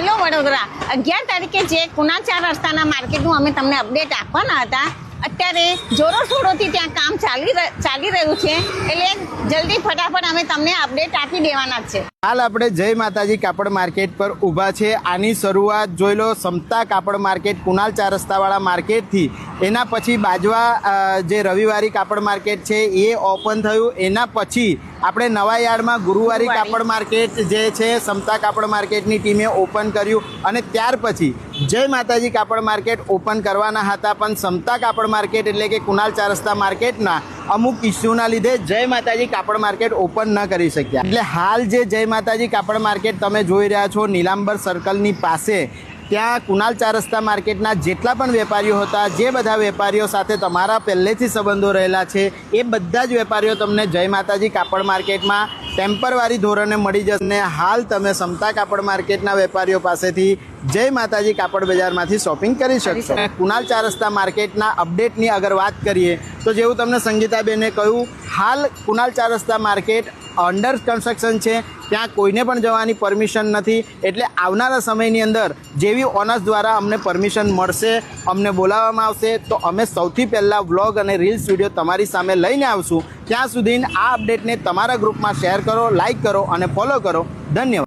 Hello Vadodara 11 તારીખે જે કુણાલ 4 રસ્તાના માર્કેટનું અમે તમને અપડેટ આપવાના હતા, અત્યારે જોરો શોરોથી ત્યાં કામ ચાલી રહ્યું છે, એટલે જલ્દી ફટાફટ અમે તમને અપડેટ આપી દેવાના છે। હાલ આપણે જય માતાજી કાપડ માર્કેટ પર ઊભા છે। આની શરૂઆત જોઈ લો સમતા કાપડ માર્કેટ કુણાલ 4 રસ્તાવાળા માર્કેટથી, એના પછી બાજવા જે રવિવારી કાપડ માર્કેટ છે એ ઓપન થયું, એના પછી આપણે નવા યાર્ડમાં ગુરુવારી કાપડ માર્કેટ જે છે સમતા કાપડ માર્કેટની ટીમે ઓપન કર્યું, અને ત્યાર પછી જય માતાજી કાપડ માર્કેટ ઓપન કરવાના હતા, પણ સમતા કાપડ માર્કેટ એટલે કે કુણાલ 4 રસ્તા માર્કેટના અમુક ઇસ્યુના લીધે જય માતાજી કાપડ માર્કેટ ઓપન ન કરી શક્યા। એટલે હાલ જે જય માતાજી કાપડ માર્કેટ તમે જોઈ રહ્યા છો નીલાંબર સર્કલની પાસે, ત્યાં કુણાલ 4 રસ્તા માર્કેટના જેટલા પણ વેપારીઓ હતા, જે બધા વેપારીઓ સાથે તમારા પહેલેથી સંબંધો રહેલા છે, એ બધા જ વેપારીઓ તમને જય માતાજી કાપડ માર્કેટમાં ટેમ્પરરી ધોરણે મળી જશે। ને હાલ તમે સમતા કાપડ માર્કેટના વેપારીઓ પાસેથી જય માતાજી કાપડ બજારમાંથી શોપિંગ કરી શકશો। કુણાલ 4 રસ્તા માર્કેટના અપડેટની અગર વાત કરીએ તો જેવું તમને સંગીતાબેને કહ્યું, હાલ કુણાલ 4 રસ્તા માર્કેટ અંડર કન્સ્ટ્રક્શન છે, ત્યાં કોઈને પણ જવાની પરમિશન નથી। એટલે આવનારા સમયની અંદર જેવી ઓનર્સ દ્વારા અમને પરમિશન મળશે, અમને બોલાવવામાં આવશે, તો અમે સૌથી પહેલાં વ્લોગ અને રીલ્સ વિડીયો તમારી સામે લઈને આવશું। ત્યાં સુધી આ અપડેટને તમારા ગ્રુપમાં શેર કરો, લાઇક કરો અને ફોલો કરો। ધન્યવાદ।